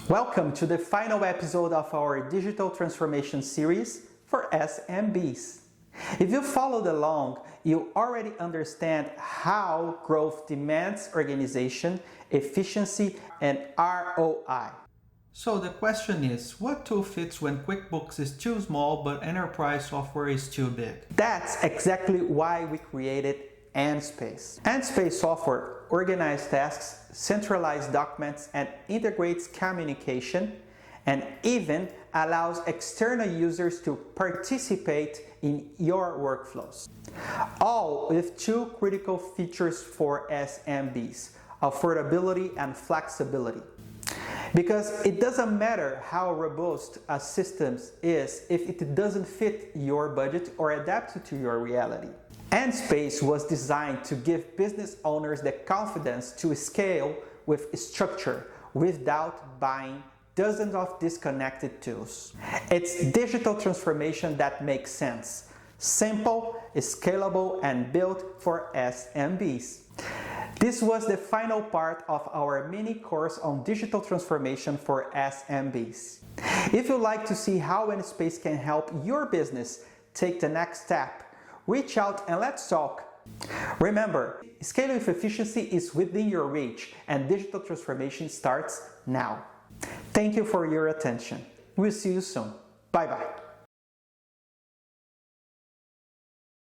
Welcome to the final episode of our digital transformation series for SMBs. If you followed along, you already understand how growth demands organization, efficiency, and ROI. So the question is, what tool fits when QuickBooks is too small but enterprise software is too big? That's exactly why we created ENSPACE. ENSPACE software organizes tasks, centralizes documents, and integrates communication, and even allows external users to participate in your workflows. All with two critical features for SMBs: affordability and flexibility. Because it doesn't matter how robust a system is if it doesn't fit your budget or adapt to your reality. ENSPACE was designed to give business owners the confidence to scale with structure without buying dozens of disconnected tools. It's digital transformation that makes sense, simple, scalable, and built for SMBs. This was the final part of our mini course on digital transformation for SMBs. If you'd like to see how ENSPACE can help your business take the next step, reach out and let's talk. Remember, scaling with efficiency is within your reach, and digital transformation starts now. Thank you for your attention. We'll see you soon. Bye-bye.